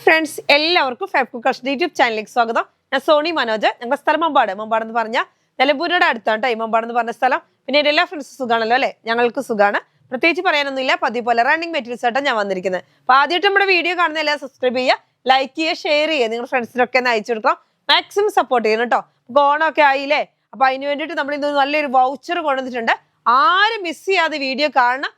Friends, എല്ലാവർക്കും fab cookers YouTube ചാനലിലേക്ക് സ്വാഗതം. ഞാൻ സോണി മനോജ്. ഞങ്ങളുടെ സ്ഥലം മമ്പാട് എന്ന് പറഞ്ഞാൽ നിലമ്പൂരിനോട് അടുത്താണ് കേട്ടോ ഈ മമ്പാട് എന്ന് പറഞ്ഞ സ്ഥലം. പിന്നെ എല്ലാ ഫ്രണ്ട്സും സുഖാണല്ലോ അല്ലെ? ഞങ്ങൾക്ക് സുഖമാണ്. പ്രത്യേകിച്ച് പറയാനൊന്നുമില്ല. പതിവ് പോലെ റണ്ണിങ് മെറ്റീരിയൽസ് ആയിട്ടാണ് ഞാൻ വന്നിരിക്കുന്നത്. അപ്പൊ ആദ്യമായിട്ട് നമ്മുടെ വീഡിയോ കാണുന്ന എല്ലാം സബ്സ്ക്രൈബ് ചെയ്യുക, ലൈക്ക് ചെയ്യുക, ഷെയർ ചെയ്യുക. നിങ്ങളുടെ ഫ്രണ്ട്സിനൊക്കെ ഒന്ന് അയച്ചു കൊടുക്കണം. മാക്സിമം സപ്പോർട്ട് ചെയ്യണം കേട്ടോ. ഓണമൊക്കെ ആയില്ലേ? അപ്പൊ അതിന് വേണ്ടിയിട്ട് നമ്മൾ ഇന്ന് നല്ലൊരു വൗച്ചർ കൊണ്ടുവന്നിട്ടുണ്ട്. ആരും മിസ് ചെയ്യാതെ വീഡിയോ കാണണം.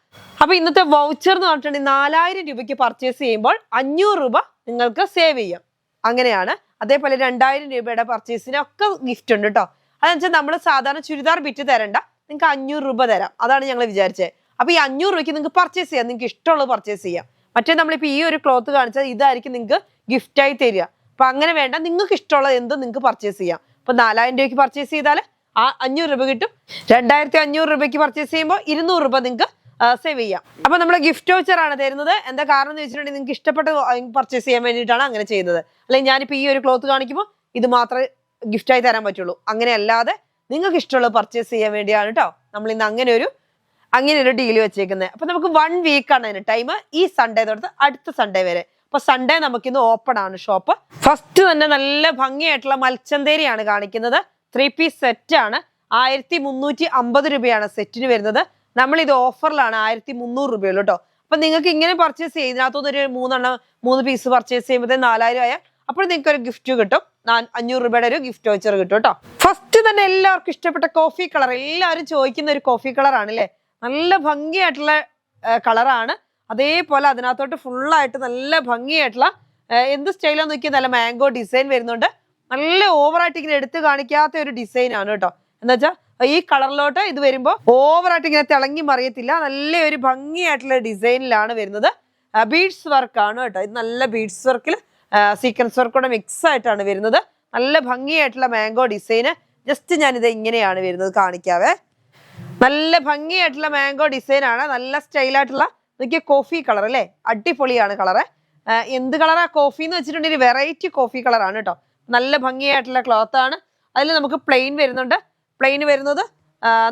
അപ്പൊ ഇന്നത്തെ വൗച്ചർ എന്ന് പറഞ്ഞിട്ടുണ്ടെങ്കിൽ 4000 രൂപയ്ക്ക് പർച്ചേസ് ചെയ്യുമ്പോൾ 500 രൂപ നിങ്ങൾക്ക് സേവ് ചെയ്യാം. അങ്ങനെയാണ്. അതേപോലെ 2000 രൂപയുടെ പർച്ചേസിനൊക്കെ ഗിഫ്റ്റ് ഉണ്ട് കേട്ടോ. അതെന്ന് വെച്ചാൽ നമ്മൾ സാധാരണ ചുരിദാർ ബിറ്റ് തരണ്ട, നിങ്ങൾക്ക് 500 രൂപ തരാം. അതാണ് ഞങ്ങൾ വിചാരിച്ചത്. അപ്പൊ ഈ 500 രൂപയ്ക്ക് നിങ്ങൾക്ക് പർച്ചേസ് ചെയ്യാം, നിങ്ങൾക്ക് ഇഷ്ടമുള്ളത് പർച്ചേസ് ചെയ്യാം. മറ്റേ നമ്മളിപ്പോ ഈ ഒരു ക്ലോത്ത് കാണിച്ചാൽ ഇതായിരിക്കും നിങ്ങൾക്ക് ഗിഫ്റ്റ് ആയി തരിക. അപ്പൊ അങ്ങനെ വേണ്ട, നിങ്ങൾക്ക് ഇഷ്ടമുള്ളത് എന്തും നിങ്ങൾക്ക് പർച്ചേസ് ചെയ്യാം. അപ്പൊ 4000 രൂപയ്ക്ക് പർച്ചേസ് ചെയ്താൽ 500 രൂപ കിട്ടും. 2500 രൂപയ്ക്ക് പർച്ചേസ് ചെയ്യുമ്പോൾ 200 രൂപ നിങ്ങൾക്ക് സേവ് ചെയ്യാം. അപ്പൊ നമ്മള് ഗിഫ്റ്റ് വൗച്ചർ ആണ് തരുന്നത്. എന്താ കാരണം എന്ന് വെച്ചിട്ടുണ്ടെങ്കിൽ നിങ്ങൾക്ക് ഇഷ്ടപ്പെട്ട പർച്ചേസ് ചെയ്യാൻ വേണ്ടിയിട്ടാണ് അങ്ങനെ ചെയ്യുന്നത്. അല്ലെങ്കിൽ ഞാനിപ്പോ ഈ ഒരു ക്ലോത്ത് കാണിക്കുമ്പോൾ ഇത് മാത്രമേ ഗിഫ്റ്റ് ആയി തരാൻ പറ്റുള്ളൂ. അങ്ങനെ അല്ലാതെ നിങ്ങൾക്ക് ഇഷ്ടമുള്ളത് പർച്ചേസ് ചെയ്യാൻ വേണ്ടിയാണ് കേട്ടോ നമ്മൾ ഇന്ന് അങ്ങനെ ഒരു ഡീല് വെച്ചേക്കുന്നത്. അപ്പൊ നമുക്ക് 1 വീക്കാണ് അതിന് ടൈം. ഈ സൺഡേ തൊട്ട് അടുത്ത സൺഡേ വരെ. അപ്പൊ സൺഡേ നമുക്കിന്ന് ഓപ്പൺ ആണ് ഷോപ്പ്. ഫസ്റ്റ് തന്നെ നല്ല ഭംഗിയായിട്ടുള്ള മൽച്ചന്തേരിയാണ് കാണിക്കുന്നത്. 3 പീസ് സെറ്റ് ആണ്. 1350 രൂപയാണ് സെറ്റിന് വരുന്നത്. നമ്മൾ ഇത് ഓഫറിലാണ് 1300 രൂപയുള്ളൂ കേട്ടോ. അപ്പൊ നിങ്ങൾക്ക് ഇങ്ങനെ പർച്ചേസ് ചെയ്യും, ഇതിനകത്തുനിന്ന് ഒരു 3 പീസ് പർച്ചേസ് ചെയ്യുമ്പോൾ 4000 ആയാൽ അപ്പോൾ നിങ്ങൾക്ക് ഒരു ഗിഫ്റ്റ് കിട്ടും. 500 രൂപയുടെ ഒരു ഗിഫ്റ്റ് വൗച്ചർ കിട്ടും കേട്ടോ. ഫസ്റ്റ് തന്നെ എല്ലാവർക്കും ഇഷ്ടപ്പെട്ട കോഫി കളർ, എല്ലാവരും ചോദിക്കുന്ന ഒരു കോഫി കളർ ആണ് അല്ലേ? നല്ല ഭംഗിയായിട്ടുള്ള കളറാണ്. അതേപോലെ അതിനകത്തോട്ട് ഫുള്ളായിട്ട് നല്ല ഭംഗിയായിട്ടുള്ള എന്ത് സ്റ്റൈലാന്ന് നോക്കിയാൽ നല്ല മാംഗോ ഡിസൈൻ വരുന്നുണ്ട്. നല്ല ഓവറായിട്ട് ഇങ്ങനെ എടുത്ത് കാണിക്കാത്ത ഒരു ഡിസൈൻ ആണ് കേട്ടോ. എന്താ വെച്ചാൽ ഈ കളറിലോട്ട് ഇത് വരുമ്പോൾ ഓവറായിട്ട് ഇങ്ങനെ തിളങ്ങി മറിയത്തില്ല. നല്ല ഒരു ഭംഗിയായിട്ടുള്ള ഡിസൈനിലാണ് വരുന്നത്. ബീഡ്സ് വർക്ക് ആണ് കേട്ടോ. ഇത് നല്ല ബീഡ്സ് വർക്കിൽ സീക്വൻസ് വർക്കോടെ മിക്സ് ആയിട്ടാണ് വരുന്നത്. നല്ല ഭംഗിയായിട്ടുള്ള മാംഗോ ഡിസൈന്. ജസ്റ്റ് ഞാനിത് ഇങ്ങനെയാണ് വരുന്നത്, കാണിക്കാവേ. നല്ല ഭംഗിയായിട്ടുള്ള മാംഗോ ഡിസൈൻ ആണ്. നല്ല സ്റ്റൈലായിട്ടുള്ള നോക്കിയ കോഫി കളർ അല്ലേ? അടിപൊളിയാണ് കളറ്. എന്ത് കളറാ കോഫി എന്ന് വെച്ചിട്ടുണ്ടെങ്കിൽ വെറൈറ്റി കോഫി കളറാണ് കേട്ടോ. നല്ല ഭംഗിയായിട്ടുള്ള ക്ലോത്ത് ആണ്. അതിൽ നമുക്ക് പ്ലെയിൻ വരുന്നുണ്ട്. പ്ലെയിൻ വരുന്നത്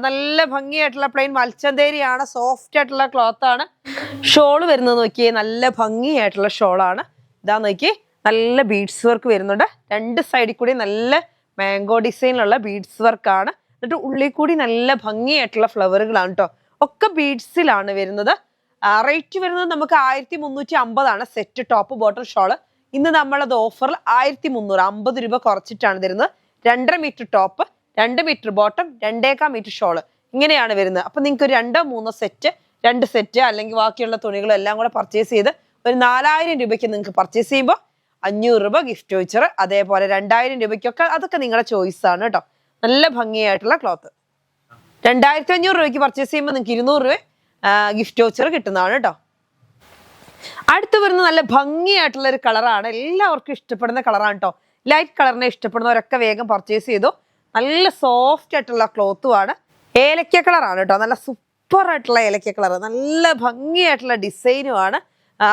നല്ല ഭംഗിയായിട്ടുള്ള പ്ലെയിൻ മൽച്ചന്തേരിയാണ്. സോഫ്റ്റ് ആയിട്ടുള്ള ക്ലോത്ത് ആണ്. ഷോള് വരുന്നത് നോക്കിയേ, നല്ല ഭംഗിയായിട്ടുള്ള ഷോളാണ്. ഇതാ നോക്കിയേ, നല്ല ബീഡ്സ് വർക്ക് വരുന്നുണ്ട്. 2 സൈഡിൽ കൂടി നല്ല മാംഗോ ഡിസൈനിലുള്ള ബീഡ്സ് വർക്കാണ്. എന്നിട്ട് ഉള്ളിൽ കൂടി നല്ല ഭംഗിയായിട്ടുള്ള ഫ്ലവറുകളാണ് കേട്ടോ. ഒക്കെ ബീഡ്സിലാണ് വരുന്നത്. റേറ്റ് വരുന്നത് നമുക്ക് 1350 ആണ് സെറ്റ് ടോപ്പ് ബോട്ടം ഷോള്. ഇന്ന് നമ്മളത് ഓഫറിൽ 1300 50 രൂപ കുറച്ചിട്ടാണ് തരുന്നത്. 2.5 metre top, 2 metre bottom, 2.25 metre shawl ഇങ്ങനെയാണ് വരുന്നത്. അപ്പൊ നിങ്ങൾക്ക് 2-3 സെറ്റ്, 2 സെറ്റ് അല്ലെങ്കിൽ ബാക്കിയുള്ള തുണികളും എല്ലാം കൂടെ പർച്ചേസ് ചെയ്ത് ഒരു 4000 രൂപയ്ക്ക് നിങ്ങൾക്ക് പർച്ചേസ് ചെയ്യുമ്പോൾ 500 രൂപ ഗിഫ്റ്റ് വൗച്ചർ. അതേപോലെ 2000 രൂപയ്ക്കൊക്കെ അതൊക്കെ നിങ്ങളുടെ ചോയ്സ് ആണ് കേട്ടോ. നല്ല ഭംഗിയായിട്ടുള്ള ക്ലോത്ത്. 2500 രൂപയ്ക്ക് പർച്ചേസ് ചെയ്യുമ്പോൾ നിങ്ങൾക്ക് 200 രൂപ ഗിഫ്റ്റ് വൗച്ചർ കിട്ടുന്നതാണ് കേട്ടോ. അടുത്ത് വരുന്ന നല്ല ഭംഗിയായിട്ടുള്ള ഒരു കളറാണ്. എല്ലാവർക്കും ഇഷ്ടപ്പെടുന്ന കളറാണ് കേട്ടോ. ലൈറ്റ് കളറിനെ ഇഷ്ടപ്പെടുന്നവരൊക്കെ വേഗം പർച്ചേസ് ചെയ്തു. നല്ല സോഫ്റ്റ് ആയിട്ടുള്ള ക്ലോത്തുമാണ്. ഏലക്ക കളറാണ് കേട്ടോ. നല്ല സൂപ്പർ ആയിട്ടുള്ള ഏലക്ക കളർ. നല്ല ഭംഗിയായിട്ടുള്ള ഡിസൈനുമാണ്.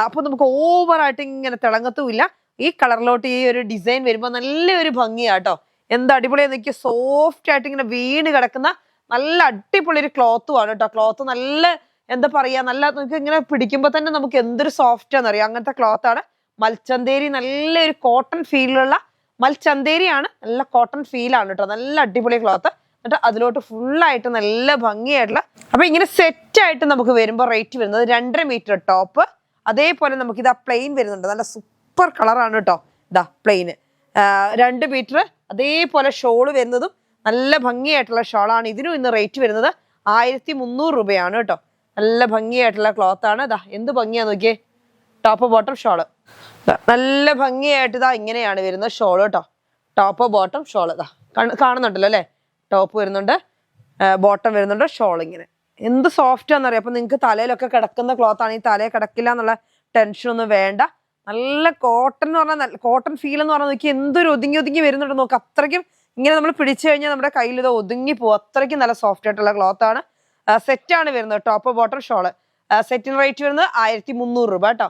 അപ്പൊ നമുക്ക് ഓവറായിട്ട് ഇങ്ങനെ തിളങ്ങത്തുമില്ല. ഈ കളറിലോട്ട് ഈ ഒരു ഡിസൈൻ വരുമ്പോൾ നല്ലൊരു ഭംഗിയാട്ടോ. എന്താ അടിപൊളിയാന്ന് നോക്കിയാൽ, സോഫ്റ്റ് ആയിട്ട് ഇങ്ങനെ വീണ് കിടക്കുന്ന നല്ല അടിപൊളി ഒരു ക്ലോത്തുമാണ് കേട്ടോ. ക്ലോത്ത് നല്ല എന്താ പറയാ, നല്ല നമുക്ക് ഇങ്ങനെ പിടിക്കുമ്പോൾ തന്നെ നമുക്ക് എന്തൊരു സോഫ്റ്റ് ആണെന്നറിയാം. അങ്ങനത്തെ ക്ലോത്ത് ആണ്. മൽച്ചന്തേരി നല്ലൊരു കോട്ടൺ ഫീലുള്ള മൽച്ചന്തേരിയാണ്. നല്ല കോട്ടൺ ഫീലാണ് കേട്ടോ. നല്ല അടിപൊളി ക്ലോത്ത്. എന്നിട്ട് അതിലോട്ട് ഫുള്ളായിട്ട് നല്ല ഭംഗിയായിട്ടുള്ള, അപ്പൊ ഇങ്ങനെ സെറ്റ് ആയിട്ട് നമുക്ക് വരുമ്പോൾ റേറ്റ് വരുന്നത് 2.5 മീറ്റർ ടോപ്പ്. അതേപോലെ നമുക്ക് ഇതാ പ്ലെയിൻ വരുന്നുണ്ട്. നല്ല സൂപ്പർ കളറാണ് കേട്ടോ. ഇതാ പ്ലെയിന് 2 മീറ്റർ. അതേപോലെ ഷോള് വരുന്നതും നല്ല ഭംഗിയായിട്ടുള്ള ഷോളാണ്. ഇതിനും ഇന്ന് റേറ്റ് വരുന്നത് 1300 രൂപയാണ് കേട്ടോ. നല്ല ഭംഗിയായിട്ടുള്ള ക്ലോത്ത് ആണ്. ഇതാ എന്ത് ഭംഗിയാ നോക്കിയേ, ടോപ്പ് ബോട്ടം ഷോള്. നല്ല ഭംഗിയായിട്ട് ഇതാ ഇങ്ങനെയാണ് വരുന്നത് ഷോള് കേട്ടോ. ടോപ്പ് ബോട്ടം ഷോള് ഇതാ കാണുന്നുണ്ടല്ലോ അല്ലേ? ടോപ്പ് വരുന്നുണ്ട്, ബോട്ടം വരുന്നുണ്ട്, ഷോൾ ഇങ്ങനെ. എന്ത് സോഫ്റ്റ് ആണെന്നറിയാം. അപ്പൊ നിങ്ങൾക്ക് തലയിലൊക്കെ കിടക്കുന്ന ക്ലോത്ത് ആണ്. ഈ തലയിൽ കിടക്കില്ല എന്നുള്ള ടെൻഷനൊന്നും വേണ്ട. നല്ല കോട്ടൺ എന്ന് പറഞ്ഞാൽ കോട്ടൺ ഫീൽ എന്ന് പറഞ്ഞാൽ നോക്കി എന്തൊരു ഒതുങ്ങി വരുന്നുണ്ട് നോക്ക്. അത്രയ്ക്കും ഇങ്ങനെ നമ്മൾ പിടിച്ചു കഴിഞ്ഞാൽ നമ്മുടെ കയ്യിൽ ഇത് ഒതുങ്ങി പോകും. അത്രയ്ക്കും നല്ല സോഫ്റ്റ് ആയിട്ടുള്ള ക്ലോത്ത് ആണ്. സെറ്റാണ് വരുന്നത്. Top bottom shawl. സെറ്റിന് റേറ്റ് വരുന്നത് 1300 രൂപ കേട്ടോ.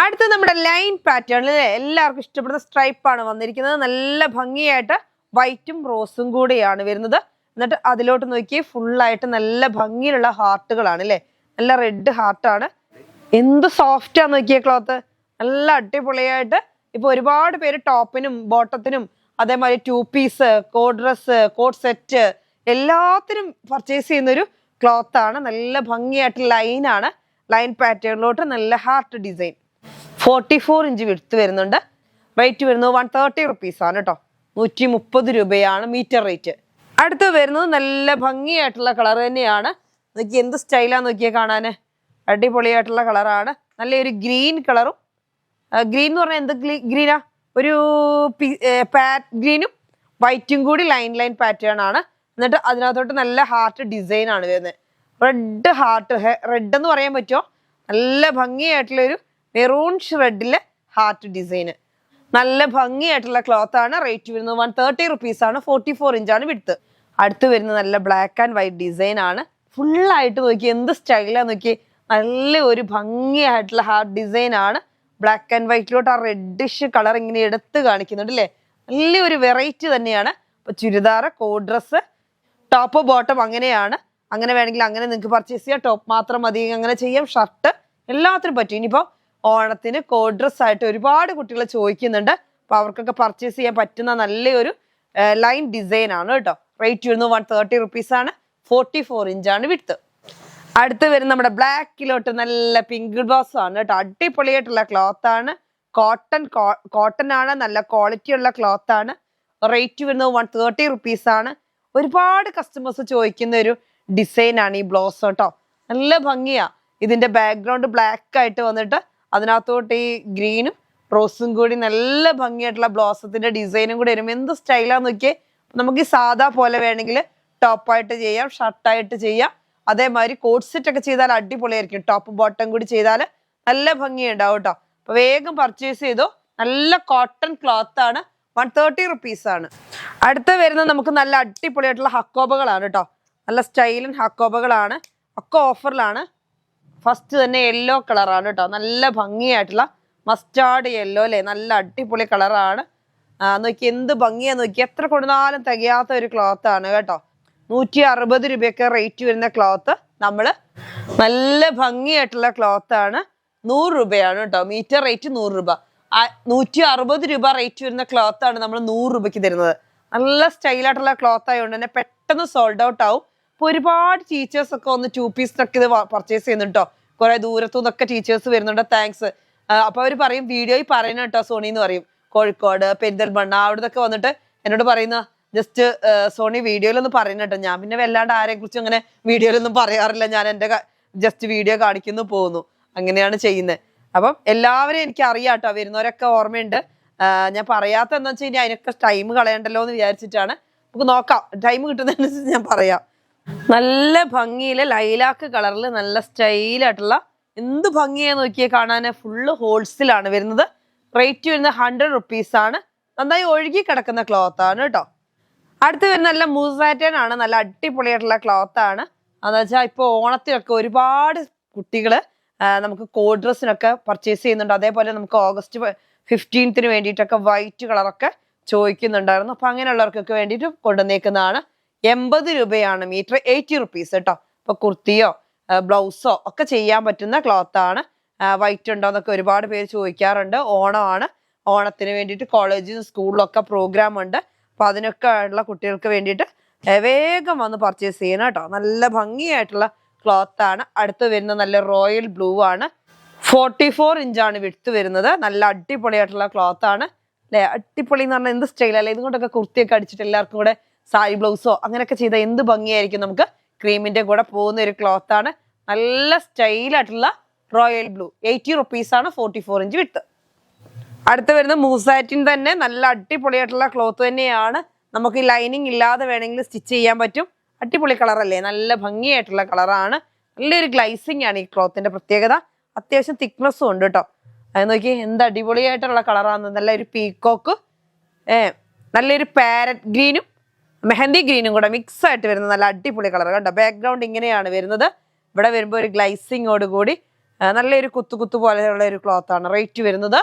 അടുത്ത നമ്മുടെ ലൈൻ പാറ്റേണിൽ എല്ലാവർക്കും ഇഷ്ടപ്പെടുന്ന സ്ട്രൈപ്പാണ് വന്നിരിക്കുന്നത്. നല്ല ഭംഗിയായിട്ട് വൈറ്റും റോസും കൂടെയാണ് വരുന്നത്. എന്നിട്ട് അതിലോട്ട് നോക്കി ഫുള്ളായിട്ട് നല്ല ഭംഗിയിലുള്ള ഹാർട്ടുകളാണ് അല്ലേ? നല്ല റെഡ് ഹാർട്ടാണ്. എന്ത് സോഫ്റ്റ് ആന്ന് നോക്കിയ ക്ലോത്ത്. നല്ല അടിപൊളിയായിട്ട് ഇപ്പൊ ഒരുപാട് പേര് ടോപ്പിനും ബോട്ടത്തിനും അതേമാതിരി 2 piece code dress code set എല്ലാത്തിനും പർച്ചേസ് ചെയ്യുന്ന ഒരു ക്ലോത്ത് ആണ്. നല്ല ഭംഗിയായിട്ട് ലൈനാണ്, ലൈൻ പാറ്റേണിലോട്ട് നല്ല ഹാർട്ട് ഡിസൈൻ. 44 ഇഞ്ച് വിടുത്ത് വരുന്നുണ്ട്. റേറ്റ് വരുന്നത് 130 റുപ്പീസ് ആണ് കേട്ടോ. 130 രൂപയാണ് മീറ്റർ റേറ്റ്. അടുത്ത് വരുന്നത് നല്ല ഭംഗിയായിട്ടുള്ള കളർ തന്നെയാണ്. നോക്കി എന്ത് സ്റ്റൈലാന്ന് നോക്കിയാൽ കാണാന്, അടിപൊളിയായിട്ടുള്ള കളറാണ്. നല്ലൊരു ഗ്രീൻ കളറും, ഗ്രീൻ എന്ന് പറഞ്ഞാൽ എന്ത് ഗ്രീനാ, ഒരു ഗ്രീനും വൈറ്റും കൂടി ലൈൻ പാറ്റേൺ ആണ്. എന്നിട്ട് അതിനകത്തോട്ട് നല്ല ഹാർട്ട് ഡിസൈൻ ആണ് വരുന്നത്. റെഡ് ഹാർട്ട്, റെഡ് എന്ന് പറയാൻ പറ്റുമോ, നല്ല ഭംഗിയായിട്ടുള്ള ഒരു മെറൂൺ റെഡിലെ ഹാർട്ട് ഡിസൈന്. നല്ല ഭംഗിയായിട്ടുള്ള ക്ലോത്ത് ആണ്. റേറ്റ് വരുന്നത് 130 റുപ്പീസ് ആണ്. 44 ഇഞ്ചാണ് വിടുത്ത്. അടുത്ത് വരുന്നത് നല്ല ബ്ലാക്ക് ആൻഡ് വൈറ്റ് ഡിസൈൻ ആണ്. ഫുള്ളായിട്ട് നോക്കി എന്ത് സ്റ്റൈലാന്ന് നോക്കി, നല്ല ഒരു ഭംഗിയായിട്ടുള്ള ഹാർട്ട് ഡിസൈൻ ആണ്. ബ്ലാക്ക് ആൻഡ് വൈറ്റിലോട്ട് ആ റെഡിഷ് കളർ ഇങ്ങനെ എടുത്ത് കാണിക്കുന്നുണ്ട് അല്ലേ, നല്ലൊരു വെറൈറ്റി തന്നെയാണ്. അപ്പൊ churidar, code dress, top bottom അങ്ങനെയാണ്. അങ്ങനെ വേണമെങ്കിൽ അങ്ങനെ നിങ്ങൾക്ക് പർച്ചേസ് ചെയ്യാം. ടോപ്പ് മാത്രം മതി അങ്ങനെ ചെയ്യാം, ഷർട്ട് എല്ലാത്തിനും പറ്റും. ഇനിയിപ്പോ ഓണത്തിന് കോഡ് ഡ്രസ് ആയിട്ട് ഒരുപാട് കുട്ടികൾ ചോദിക്കുന്നുണ്ട്. അപ്പൊ അവർക്കൊക്കെ പർച്ചേസ് ചെയ്യാൻ പറ്റുന്ന നല്ലൊരു ലൈൻ ഡിസൈൻ ആണ് കേട്ടോ. റേറ്റ് വരുന്നത് 130 റുപ്പീസ് ആണ്. 44 ഇഞ്ചാണ് വിടുത്ത്. അടുത്ത് വരുന്ന നമ്മുടെ ബ്ലാക്കിലോട്ട് നല്ല പിങ്ക് ബ്ലൗസ് ആണ് കേട്ടോ. അടിപൊളിയായിട്ടുള്ള ക്ലോത്ത് ആണ്. കോട്ടൺ ആണ്, നല്ല ക്വാളിറ്റി ഉള്ള ക്ലോത്ത് ആണ്. റേറ്റ് വരുന്നത് 130 റുപ്പീസ് ആണ്. ഒരുപാട് കസ്റ്റമേഴ്സ് ചോദിക്കുന്ന ഒരു ഡിസൈൻ ആണ് ഈ ബ്ലൗസ് കേട്ടോ. നല്ല ഭംഗിയാ. ഇതിന്റെ ബാക്ക്ഗ്രൗണ്ട് ബ്ലാക്ക് ആയിട്ട് വന്നിട്ട് അതിനകത്തോട്ട് ഈ ഗ്രീനും റോസും കൂടി നല്ല ഭംഗിയായിട്ടുള്ള ബ്ലൗസത്തിന്റെ ഡിസൈനും കൂടി വരും. എന്ത് സ്റ്റൈലാന്ന് നോക്കിയേ. നമുക്ക് ഈ സാധാ പോലെ വേണമെങ്കിൽ ടോപ്പായിട്ട് ചെയ്യാം, ഷർട്ടായിട്ട് ചെയ്യാം. അതേമാതിരി കോഡ് സെറ്റ് ഒക്കെ ചെയ്താൽ അടിപൊളിയായിരിക്കും. ടോപ്പ് ബോട്ടം കൂടി ചെയ്താൽ നല്ല ഭംഗിയുണ്ടാവും കേട്ടോ. അപ്പൊ വേഗം പർച്ചേസ് ചെയ്തോ. നല്ല കോട്ടൺ ക്ലോത്ത് ആണ്. 130 റുപ്പീസ് ആണ്. അടുത്ത വരുന്നത് നമുക്ക് നല്ല അടിപൊളിയായിട്ടുള്ള ഹക്കോബകളാണ് കേട്ടോ. നല്ല സ്റ്റൈലൻ ഹക്കോബകളാണ്. ഒക്കെ ഓഫറിലാണ്. ഫസ്റ്റ് തന്നെ യെല്ലോ കളറാണ് കേട്ടോ. നല്ല ഭംഗിയായിട്ടുള്ള മസ്റ്റാർഡ് യെല്ലോ അല്ലേ, നല്ല അടിപൊളി കളറാണ്. നോക്കി എന്ത് ഭംഗിയാ നോക്കി, എത്ര കൊടുത്താലും തികയാത്ത ഒരു ക്ലോത്ത് ആണ് കേട്ടോ. 160 രൂപയൊക്കെ റേറ്റ് വരുന്ന ക്ലോത്ത് നമ്മള് നല്ല ഭംഗിയായിട്ടുള്ള ക്ലോത്ത് ആണ്. 100 രൂപയാണ് കേട്ടോ മീറ്റർ റേറ്റ്. 100 രൂപ. 160 രൂപ റേറ്റ് വരുന്ന ക്ലോത്ത് ആണ് നമ്മൾ 100 രൂപയ്ക്ക് തരുന്നത്. നല്ല സ്റ്റൈലായിട്ടുള്ള ക്ലോത്ത് ആയതുകൊണ്ട് തന്നെ പെട്ടെന്ന് സോൾഡ് ഔട്ട് ആവും. ഇപ്പൊ ഒരുപാട് ടീച്ചേഴ്സ് ഒക്കെ ഒന്ന് 2 പീസിനൊക്കെ ഇത് പർച്ചേസ് ചെയ്യുന്നുണ്ട് കേട്ടോ. കുറെ ദൂരത്തു നിന്നൊക്കെ ടീച്ചേഴ്സ് വരുന്നുണ്ട്. താങ്ക്സ്. അപ്പൊ അവർ പറയും വീഡിയോയിൽ പറയുന്ന കേട്ടോ സോണി എന്ന് പറയും. കോഴിക്കോട്, പെരിന്തൽമണ്ണ അവിടുന്നൊക്കെ വന്നിട്ട് എന്നോട് പറയുന്ന ജസ്റ്റ് സോണി വീഡിയോയിലൊന്നും പറയുന്ന കേട്ടോ. ഞാൻ പിന്നെ വല്ലാണ്ട് ആരെ കുറിച്ചും അങ്ങനെ വീഡിയോയിലൊന്നും പറയാറില്ല. ഞാൻ എൻ്റെ ജസ്റ്റ് വീഡിയോ കാണിക്കുന്നു പോകുന്നു, അങ്ങനെയാണ് ചെയ്യുന്നത്. അപ്പം എല്ലാവരെയും എനിക്ക് അറിയാം കേട്ടോ. വരുന്നവരൊക്കെ ഓർമ്മയുണ്ട്. ഞാൻ പറയാത്ത എന്താ വെച്ച് കഴിഞ്ഞാൽ അതിനൊക്കെ ടൈം കളയണ്ടല്ലോ എന്ന് വിചാരിച്ചിട്ടാണ്. നമുക്ക് നോക്കാം, ടൈം കിട്ടുന്നതനുസരിച്ച് ഞാൻ പറയാം. നല്ല ഭംഗിയില് ലൈലാക്ക് കളറിൽ നല്ല സ്റ്റൈലായിട്ടുള്ള എന്ത് ഭംഗിയാ നോക്കിയേ കാണാന്. ഫുള്ള് ഹോൾസിലാണ് വരുന്നത്. റേറ്റ് വരുന്നത് 100 റുപ്പീസ് ആണ്. നന്നായി ഒഴുകി കിടക്കുന്ന ക്ലോത്ത് ആണ് കേട്ടോ. അടുത്ത് വരുന്ന നല്ല മൂസാറ്റൻ ആണ്. നല്ല അടിപൊളിയായിട്ടുള്ള ക്ലോത്ത് ആണ്. അതെന്ന് വെച്ചാൽ ഇപ്പോൾ ഓണത്തിനൊക്കെ ഒരുപാട് കുട്ടികള് നമുക്ക് കോഡ് ഡ്രസ്സിനൊക്കെ പർച്ചേസ് ചെയ്യുന്നുണ്ട്. അതേപോലെ നമുക്ക് ഓഗസ്റ്റ് 15 വേണ്ടിയിട്ടൊക്കെ വൈറ്റ് കളറൊക്കെ ചോദിക്കുന്നുണ്ടായിരുന്നു. അപ്പൊ അങ്ങനെയുള്ളവർക്കൊക്കെ വേണ്ടിയിട്ട് കൊണ്ടുവന്നേക്കുന്നതാണ്. 80 രൂപയാണ് മീറ്റർ. 80 റുപ്പീസ് കേട്ടോ. ഇപ്പൊ കുർത്തിയോ ബ്ലൗസോ ഒക്കെ ചെയ്യാൻ പറ്റുന്ന ക്ലോത്ത് ആണ്. വൈറ്റ് ഉണ്ടോ എന്നൊക്കെ ഒരുപാട് പേര് ചോദിക്കാറുണ്ട്. ഓണമാണ്, ഓണത്തിന് വേണ്ടിയിട്ട് കോളേജിലും സ്കൂളിലൊക്കെ പ്രോഗ്രാം ഉണ്ട്. അപ്പൊ അതിനൊക്കെ ഉള്ള കുട്ടികൾക്ക് വേണ്ടിയിട്ട് വേഗം വന്ന് പർച്ചേസ് ചെയ്യണം കേട്ടോ. നല്ല ഭംഗിയായിട്ടുള്ള ക്ലോത്ത് ആണ്. അടുത്ത് വരുന്നത് നല്ല റോയൽ ബ്ലൂ ആണ്. 44 ഇഞ്ചാണ് വിടുത്ത് വരുന്നത്. നല്ല അടിപൊളിയായിട്ടുള്ള ക്ലോത്ത് ആണ് അല്ലെ. അടിപൊളി എന്ന് പറഞ്ഞാൽ എന്ത് സ്റ്റൈലല്ലേ. ഇതുകൊണ്ടൊക്കെ കുർത്തിയൊക്കെ അടിച്ചിട്ട് എല്ലാവർക്കും കൂടെ സാരി ബ്ലൗസോ അങ്ങനെയൊക്കെ ചെയ്താൽ എന്ത് ഭംഗിയായിരിക്കും. നമുക്ക് ക്രീമിന്റെ കൂടെ പോകുന്ന ഒരു ക്ലോത്ത് ആണ്. നല്ല സ്റ്റൈലായിട്ടുള്ള റോയൽ ബ്ലൂ. 80 റുപ്പീസ് ആണ്. 44 ഇഞ്ച് വിട്ട്. അടുത്ത് വരുന്ന മൂസാറ്റിൻ തന്നെ നല്ല അടിപൊളിയായിട്ടുള്ള ക്ലോത്ത് തന്നെയാണ്. നമുക്ക് ഈ ലൈനിങ് ഇല്ലാതെ വേണമെങ്കിൽ സ്റ്റിച്ച് ചെയ്യാൻ പറ്റും. അടിപൊളി കളറല്ലേ, നല്ല ഭംഗിയായിട്ടുള്ള കളറാണ്. നല്ലൊരു ഗ്ലൈസിങ് ആണ് ഈ ക്ലോത്തിന്റെ പ്രത്യേകത. അത്യാവശ്യം തിക്നെസ്സും ഉണ്ട് കേട്ടോ. അത് നോക്കി എന്ത് അടിപൊളിയായിട്ടുള്ള കളറാണ്. നല്ലൊരു പീക്കോക്ക്, നല്ലൊരു പാരറ്റ് ഗ്രീനും മെഹന്തി ഗ്രീനും കൂടെ മിക്സ് ആയിട്ട് വരുന്ന നല്ല അടിപൊളി കളർ കണ്ടോ. ബാക്ക്ഗ്രൗണ്ട് ഇങ്ങനെയാണ് വരുന്നത്. ഇവിടെ വരുമ്പോൾ ഒരു ഗ്ലൈസിങ്ങോട് കൂടി നല്ലൊരു കുത്തു പോലെയുള്ള ഒരു ക്ലോത്ത് ആണ്. റേറ്റ് വരുന്നത്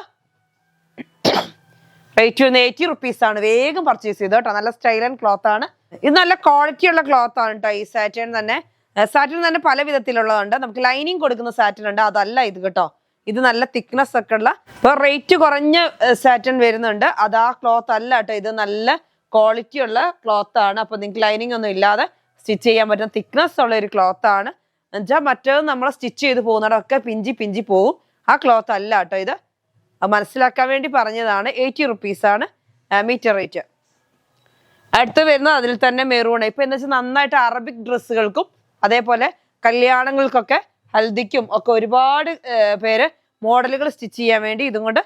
80 റുപ്പീസ് ആണ്. വേഗം പർച്ചേസ് ചെയ്തു കേട്ടോ. നല്ല സ്റ്റൈൽ ആൻഡ് ക്ലോത്ത് ആണ്. ഇത് നല്ല ക്വാളിറ്റി ഉള്ള ക്ലോത്ത് ആണ് കേട്ടോ. ഈ സാറ്റൻ തന്നെ പല വിധത്തിലുള്ളതുണ്ട്. നമുക്ക് ലൈനിങ് കൊടുക്കുന്ന സാറ്റൻ ഉണ്ട്, അതല്ല ഇത് കേട്ടോ. ഇത് നല്ല തിക്നെസ് ഒക്കെ ഉള്ള ഇപ്പൊ റേറ്റ് കുറഞ്ഞ സാറ്റൻ വരുന്നുണ്ട്. അത് ആ ക്ലോത്ത് അല്ല കേട്ടോ, ഇത് നല്ല ക്വാളിറ്റി ഉള്ള ക്ലോത്ത് ആണ്. അപ്പൊ നിങ്ങൾക്ക് ലൈനിങ് ഒന്നും ഇല്ലാതെ സ്റ്റിച്ച് ചെയ്യാൻ പറ്റുന്ന തിക്നെസ് ഉള്ള ഒരു ക്ലോത്ത് ആണ്. എന്നുവെച്ചാൽ മറ്റേത് നമ്മൾ സ്റ്റിച്ച് ചെയ്ത് പോകുന്നതൊക്കെ പിഞ്ചി പിഞ്ചി പോവും. ആ ക്ലോത്ത് അല്ല കേട്ടോ ഇത്. മനസ്സിലാക്കാൻ വേണ്ടി പറഞ്ഞതാണ്. 80 റുപ്പീസാണ് മീറ്റർ റേറ്റ്. അടുത്ത് വരുന്നത് അതിൽ തന്നെ മെറൂൺ. ഇപ്പൊ എന്താ വെച്ചാൽ നന്നായിട്ട് അറബിക് ഡ്രസ്സുകൾക്കും അതേപോലെ കല്യാണങ്ങൾക്കൊക്കെ ഹൽദിക്കും ഒക്കെ ഒരുപാട് പേര് മോഡലുകൾ സ്റ്റിച്ച് ചെയ്യാൻ വേണ്ടി ഇതും കൊണ്ട്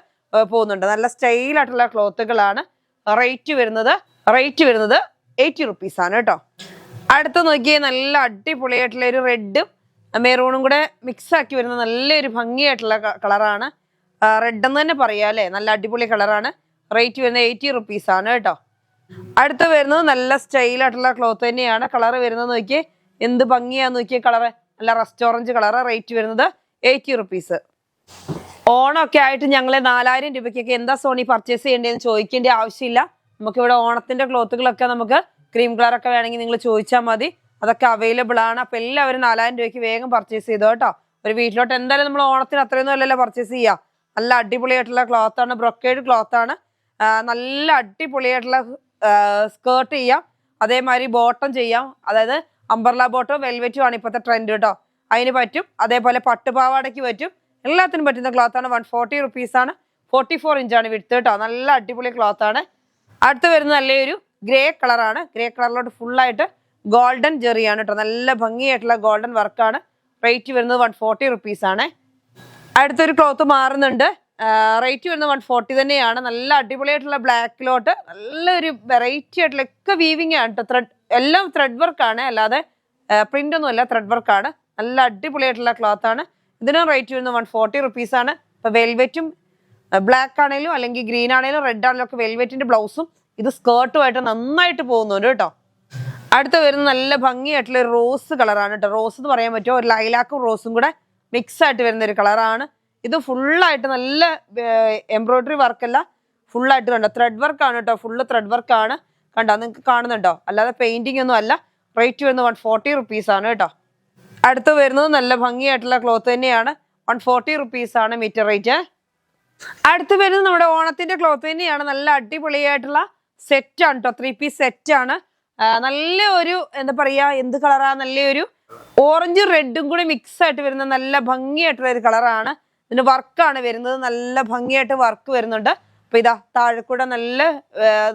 പോകുന്നുണ്ട്. നല്ല സ്റ്റൈലായിട്ടുള്ള ക്ലോത്തുകളാണ്. റേറ്റ് വരുന്നത് 80 റുപ്പീസാണ് കേട്ടോ. അടുത്ത നോക്കിയേ, നല്ല അടിപൊളിയായിട്ടുള്ള ഒരു റെഡും മെറൂണും കൂടെ മിക്സ് ആക്കി വരുന്ന നല്ലൊരു ഭംഗിയായിട്ടുള്ള കളറാണ്. റെഡ് എന്ന് തന്നെ പറയാം അല്ലേ, നല്ല അടിപൊളി കളറാണ്. റേറ്റ് വരുന്നത് 80 റുപ്പീസാണ് കേട്ടോ. അടുത്ത് വരുന്നത് നല്ല സ്റ്റൈലായിട്ടുള്ള ക്ലോത്ത് തന്നെയാണ്. കളർ വരുന്നത് നോക്കിയേ, എന്ത് ഭംഗിയാന്ന് നോക്കിയേ കളറ്, നല്ല റസ്റ്റ് ഓറഞ്ച് കളറ്. റേറ്റ് വരുന്നത് 80 റുപ്പീസ്. ഓണമൊക്കെ ആയിട്ട് ഞങ്ങളെ 4000 രൂപയ്ക്കൊക്കെ എന്താ സോണി പർച്ചേസ് ചെയ്യേണ്ടതെന്ന് ചോദിക്കേണ്ട ആവശ്യമില്ല. നമുക്കിവിടെ ഓണത്തിന്റെ ക്ലോത്തുകളൊക്കെ നമുക്ക് ക്രീം കളറൊക്കെ വേണമെങ്കിൽ നിങ്ങൾ ചോദിച്ചാൽ മതി, അതൊക്കെ അവൈലബിൾ ആണ്. അപ്പൊ എല്ലാവരും 4000 രൂപയ്ക്ക് വേഗം പർച്ചേസ് ചെയ്തോ കേട്ടോ. ഒരു വീട്ടിലോട്ട് എന്തായാലും നമ്മൾ ഓണത്തിന് അത്രയൊന്നും അല്ലല്ലോ പർച്ചേസ് ചെയ്യുക. നല്ല അടിപൊളിയായിട്ടുള്ള ക്ലോത്ത് ആണ്, ബ്രൊക്കേഡ് ക്ലോത്ത് ആണ്. നല്ല അടിപൊളിയായിട്ടുള്ള സ്കേർട്ട് ചെയ്യാം, അതേമാതിരി ബോട്ടം ചെയ്യാം. അതായത് അംബർല ബോട്ടോ വെൽവെറ്റും ആണ് ഇപ്പോഴത്തെ ട്രെൻഡ് കേട്ടോ. അതിന് പറ്റും. അതേപോലെ പട്ടുപാവാടയ്ക്ക് പറ്റും. എല്ലാത്തിനും പറ്റുന്ന ക്ലോത്ത് ആണ്. 140 റുപ്പീസാണ്. 44 ഇഞ്ചാണ് വിഡ്ത്ത് കേട്ടോ. നല്ല അടിപൊളി ക്ലോത്ത് ആണ്. അടുത്ത് വരുന്നത് നല്ലൊരു ഗ്രേ കളറാണ്. ഗ്രേ കളറിലോട്ട് ഫുള്ളായിട്ട് ഗോൾഡൻ ജെറിയാണ് കേട്ടോ. നല്ല ഭംഗിയായിട്ടുള്ള ഗോൾഡൻ വർക്കാണ്. റേറ്റ് വരുന്നത് 140 റുപ്പീസാണ്. അടുത്തൊരു ക്ലോത്ത് മാറുന്നുണ്ട്. റേറ്റ് വരുന്നത് 140 തന്നെയാണ്. നല്ല അടിപൊളിയായിട്ടുള്ള ബ്ലാക്കിലോട്ട് നല്ലൊരു വെറൈറ്റി ആയിട്ടുള്ള ഒക്കെ വീവിങ് ആണ് കേട്ടോ. എല്ലാം ത്രെഡ് വർക്കാണ്, അല്ലാതെ പ്രിന്റ് ഒന്നും അല്ല, ത്രെഡ് വർക്കാണ്. നല്ല അടിപൊളിയായിട്ടുള്ള ക്ലോത്ത് ആണ്. ഇതിനും റേറ്റ് വരുന്നത് 140 റുപ്പീസാണ്. ഇപ്പൊ വെൽവെറ്റും ബ്ലാക്ക് ആണെങ്കിലും അല്ലെങ്കിൽ ഗ്രീൻ ആണെങ്കിലും റെഡ് ആണെങ്കിലും ഒക്കെ വെൽവെറ്റിന്റെ ബ്ലൗസും ഇത് സ്കേർട്ടുമായിട്ട് നന്നായിട്ട് പോകുന്നുണ്ട് കേട്ടോ. അടുത്ത് വരുന്ന നല്ല ഭംഗിയായിട്ടുള്ള ഒരു റോസ് കളറാണ് കേട്ടോ. റോസ് എന്ന് പറയാൻ പറ്റുമോ, ഒരു ലൈലാക്കും റോസും കൂടെ മിക്സ് ആയിട്ട് വരുന്ന ഒരു കളറാണ്. ഇത് ഫുള്ളായിട്ട് നല്ല എംബ്രോയിഡറി വർക്കല്ല, ഫുള്ളായിട്ട് കണ്ടോ ത്രെഡ് വർക്കാണ് കേട്ടോ. ഫുള്ള് ത്രെഡ് വർക്കാണ് കണ്ടോ, നിങ്ങൾക്ക് കാണുന്നുണ്ടോ, അല്ലാതെ പെയിന്റിംഗ് ഒന്നും അല്ല. റേറ്റ് വരുന്നത് 140 റുപ്പീസാണ് കേട്ടോ. അടുത്ത് വരുന്നത് നല്ല ഭംഗിയായിട്ടുള്ള ക്ലോത്ത് തന്നെയാണ്. 140 റുപ്പീസാണ് മീറ്റർ റേറ്റ്. അടുത്ത് വരുന്നത് നമ്മുടെ ഓണത്തിന്റെ ക്ലോത്ത് തന്നെയാണ്. നല്ല അടിപൊളിയായിട്ടുള്ള സെറ്റ് ആണ് കേട്ടോ. 3 പീസ് സെറ്റ് ആണ്. നല്ല ഒരു എന്താ പറയാ, എന്ത് കളറാ, നല്ലൊരു ഓറഞ്ച് റെഡും കൂടി മിക്സ് ആയിട്ട് വരുന്ന നല്ല ഭംഗിയായിട്ടുള്ള ഒരു കളറാണ്. ഇതിന് വർക്കാണ് വരുന്നത്. നല്ല ഭംഗിയായിട്ട് വർക്ക് വരുന്നുണ്ട്. അപ്പൊ ഇതാ താഴെക്കൂടെ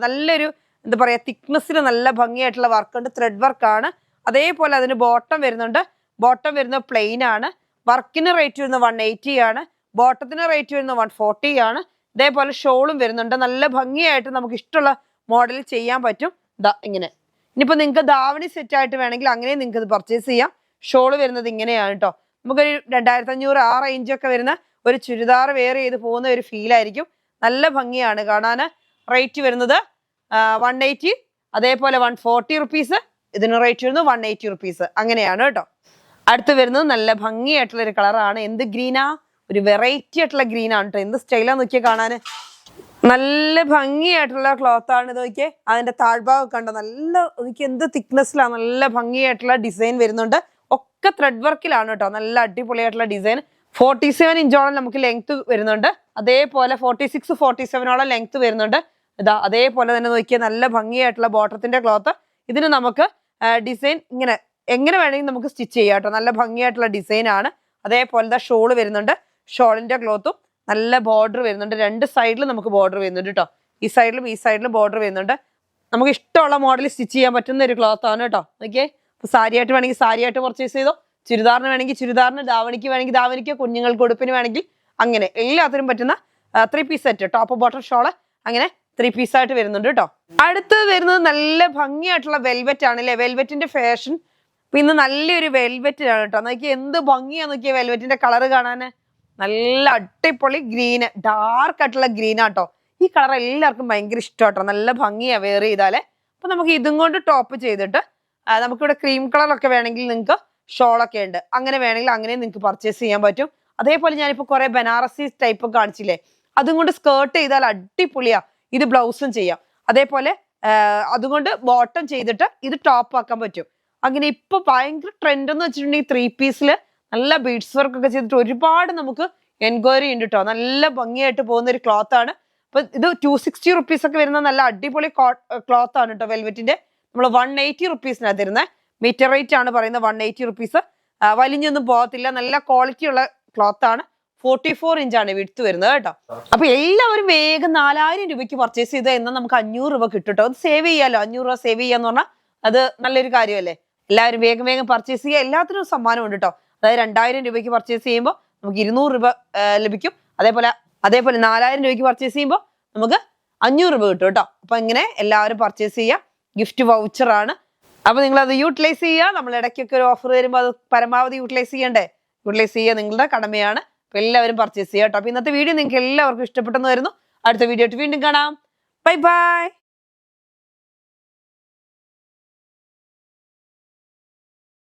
നല്ലൊരു എന്താ പറയാ തിക്നെസ്സിൽ നല്ല ഭംഗിയായിട്ടുള്ള വർക്ക് ഉണ്ട്. ത്രെഡ് വർക്കാണ്. അതേപോലെ അതിന് ബോട്ടം വരുന്നുണ്ട്. ബോട്ടം വരുന്നത് പ്ലെയിൻ ആണ്. വർക്കിന് റേറ്റ് വരുന്നത് 180 ആണ്. ബോട്ടത്തിന് റേറ്റ് വരുന്നത് 140 ആണ്. ഇതേപോലെ ഷോളും വരുന്നുണ്ട്. നല്ല ഭംഗിയായിട്ട് നമുക്ക് ഇഷ്ടമുള്ള മോഡൽ ചെയ്യാൻ പറ്റും. ഇതാ ഇങ്ങനെ. ഇനിയിപ്പോ നിങ്ങൾക്ക് ധാവണി സെറ്റ് ആയിട്ട് വേണമെങ്കിൽ അങ്ങനെ നിങ്ങൾക്ക് ഇത് പർച്ചേസ് ചെയ്യാം. ഷോള് വരുന്നത് ഇങ്ങനെയാണ് കേട്ടോ. നമുക്കൊരു 2500 ആ റേഞ്ചൊക്കെ വരുന്ന ഒരു ചുരിദാർ വെയർ ചെയ്ത് പോകുന്ന ഒരു ഫീൽ ആയിരിക്കും. നല്ല ഭംഗിയാണ് കാണാൻ. റേറ്റ് വരുന്നത് 180, അതേപോലെ 140 റുപ്പീസ്. ഇതിന് റേറ്റ് വരുന്നത് 180 റുപ്പീസ്. അങ്ങനെയാണ് കേട്ടോ. അടുത്ത് വരുന്നത് നല്ല ഭംഗിയായിട്ടുള്ള ഒരു കളറാണ്. എന്ത് ഗ്രീനാ, ഒരു വെറൈറ്റി ആയിട്ടുള്ള ഗ്രീൻ ആണ് കേട്ടോ. എന്ത് സ്റ്റൈലാന്ന് നോക്കിയാൽ കാണാന്. നല്ല ഭംഗിയായിട്ടുള്ള ക്ലോത്ത് ആണ് ഇത്. നോക്കിയേ, അതിന്റെ താഴ്ഭാഗം കണ്ടോ, നല്ല എന്ത് തിക്നെസ്സിലാണ്. നല്ല ഭംഗിയായിട്ടുള്ള ഡിസൈൻ വരുന്നുണ്ട്. ഒക്കെ ത്രെഡ് വർക്കിലാണ് കേട്ടോ. നല്ല അടിപൊളിയായിട്ടുള്ള ഡിസൈൻ. 47 ഇഞ്ചോളം നമുക്ക് ലെങ്ത് വരുന്നുണ്ട്. അതേപോലെ 46, 47ഓളം ലെങ്ത് വരുന്നുണ്ട്. ഇതാ അതേപോലെ തന്നെ നോക്കിയാൽ നല്ല ഭംഗിയായിട്ടുള്ള ബോട്ടത്തിന്റെ ക്ലോത്ത്. ഇതിന് നമുക്ക് ഡിസൈൻ എങ്ങനെ വേണമെങ്കിൽ നമുക്ക് സ്റ്റിച്ച് ചെയ്യാം കേട്ടോ. നല്ല ഭംഗിയായിട്ടുള്ള ഡിസൈൻ ആണ്. അതേപോലെ ഷോള് വരുന്നുണ്ട്. ഷോളിന്റെ ക്ലോത്തും നല്ല ബോർഡർ വരുന്നുണ്ട്. 2 സൈഡിലും നമുക്ക് ബോർഡർ വരുന്നുണ്ട് കേട്ടോ. ഈ സൈഡിലും ഈ സൈഡിലും ബോർഡർ വരുന്നുണ്ട്. നമുക്ക് ഇഷ്ടമുള്ള മോഡൽ സ്റ്റിച്ച് ചെയ്യാൻ പറ്റുന്ന ഒരു ക്ലോത്ത് ആണ് കേട്ടോ. ഓക്കെ, ഇപ്പൊ സാരിയായിട്ട് വേണമെങ്കിൽ സാരിയായിട്ട് പർച്ചേസ് ചെയ്തോ, ചുരിദാറിന് വേണമെങ്കിൽ ചുരിദാറിന്, ധാവണിക്ക് വേണമെങ്കിൽ ധാവണിക്ക്, കുഞ്ഞുങ്ങൾക്ക് ഉടുപ്പിന് വേണമെങ്കിൽ അങ്ങനെ എല്ലാത്തിനും പറ്റുന്ന 3 piece set. Top bottom shawl അങ്ങനെ 3 പീസായിട്ട് വരുന്നുണ്ട് കേട്ടോ. അടുത്ത് വരുന്നത് നല്ല ഭംഗിയായിട്ടുള്ള വെൽവെറ്റ് ആണ് അല്ലേ. വെൽവെറ്റിന്റെ ഫാഷൻ ഇന്ന് നല്ലൊരു വെൽവെറ്റിനാണ് കേട്ടോ. നോക്കിയാൽ എന്ത് ഭംഗിയാ നോക്കിയാൽ വെൽവെറ്റിന്റെ കളർ കാണാന്. നല്ല അടിപൊളി ഗ്രീന്, ഡാർക്ക് ആയിട്ടുള്ള ഗ്രീൻ ആട്ടോ. ഈ കളർ എല്ലാവർക്കും ഭയങ്കര ഇഷ്ടമാട്ടോ. നല്ല ഭംഗിയാ വെയർ ചെയ്താലേ. അപ്പൊ നമുക്ക് ഇതും കൊണ്ട് ടോപ്പ് ചെയ്തിട്ട് നമുക്കിവിടെ ക്രീം കളറൊക്കെ വേണമെങ്കിൽ നിങ്ങൾക്ക് ഷോളൊക്കെ ഉണ്ട്, അങ്ങനെ വേണമെങ്കിൽ അങ്ങനെ നിങ്ങൾക്ക് പർച്ചേസ് ചെയ്യാൻ പറ്റും. അതേപോലെ ഞാനിപ്പോൾ കുറെ ബനാറസി ടൈപ്പ് കാണിച്ചില്ലേ, അതും കൊണ്ട് സ്കേർട്ട് ചെയ്താൽ അടിപൊളിയാ. ഇത് ബ്ലൗസും ചെയ്യാം. അതേപോലെ അതുകൊണ്ട് ബോട്ടം ചെയ്തിട്ട് ഇത് ടോപ്പ് ആക്കാൻ പറ്റും. അങ്ങനെ ഇപ്പൊ ഭയങ്കര ട്രെൻഡ് എന്ന് വെച്ചിട്ടുണ്ടെങ്കിൽ 3 പീസിൽ നല്ല ബീഡ്സ് വർക്ക് ഒക്കെ ചെയ്തിട്ട് ഒരുപാട് നമുക്ക് എൻക്വയറി ഉണ്ട് കേട്ടോ. നല്ല ഭംഗിയായിട്ട് പോകുന്ന ഒരു ക്ലോത്ത് ആണ്. അപ്പൊ ഇത് 260 റുപ്പീസ് ഒക്കെ വരുന്ന നല്ല അടിപൊളി ക്ലോത്ത് ആണ് കേട്ടോ. വെൽവെറ്റിന്റെ നമ്മൾ 180 റുപ്പീസിനാണ് തരുന്നത്. മീറ്റർ റേറ്റ് ആണ് പറയുന്നത് 180 റുപ്പീസ്. വലിഞ്ഞൊന്നും പോകത്തില്ല, നല്ല ക്വാളിറ്റി ഉള്ള ക്ലോത്ത് ആണ്. 44 ഇഞ്ചാണ് വിഡ്ത്ത് വരുന്നത് കേട്ടോ. അപ്പൊ എല്ലാവരും വേഗം 4000 രൂപയ്ക്ക് പർച്ചേസ് ചെയ്ത് എന്നാൽ നമുക്ക് 500 രൂപ കിട്ടും കേട്ടോ. അത് സേവ് ചെയ്യാലോ, 500 രൂപ സേവ് ചെയ്യാന്ന് പറഞ്ഞാൽ അത് നല്ലൊരു കാര്യമല്ലേ. എല്ലാവരും വേഗം വേഗം പർച്ചേസ് ചെയ്യുക. എല്ലാത്തിനും സമ്മാനം ഉണ്ട് കേട്ടോ. അതായത് 2000 രൂപയ്ക്ക് പർച്ചേസ് ചെയ്യുമ്പോൾ നമുക്ക് 200 രൂപ ലഭിക്കും. അതേപോലെ 4000 രൂപയ്ക്ക് പർച്ചേസ് ചെയ്യുമ്പോൾ നമുക്ക് 500 രൂപ കിട്ടും കേട്ടോ. അപ്പൊ ഇങ്ങനെ എല്ലാവരും പർച്ചേസ് ചെയ്യുക. ഗിഫ്റ്റ് വൗച്ചർ ആണ്. അപ്പൊ നിങ്ങൾ അത് യൂട്ടിലൈസ് ചെയ്യുക. നമ്മൾ ഇടയ്ക്കൊക്കെ ഒരു ഓഫർ വരുമ്പോൾ അത് പരമാവധി യൂട്ടിലൈസ് ചെയ്യണ്ടേ. യൂട്ടിലൈസ് ചെയ്യുക നിങ്ങളുടെ കടമയാണ്. അപ്പൊ എല്ലാവരും പർച്ചേസ് ചെയ്യുക കേട്ടോ. അപ്പൊ ഇന്നത്തെ വീഡിയോ നിങ്ങൾക്ക് എല്ലാവർക്കും ഇഷ്ടപ്പെട്ടെന്ന് വരുന്നു. അടുത്ത വീഡിയോ ആയിട്ട് വീണ്ടും കാണാം. Bye bye.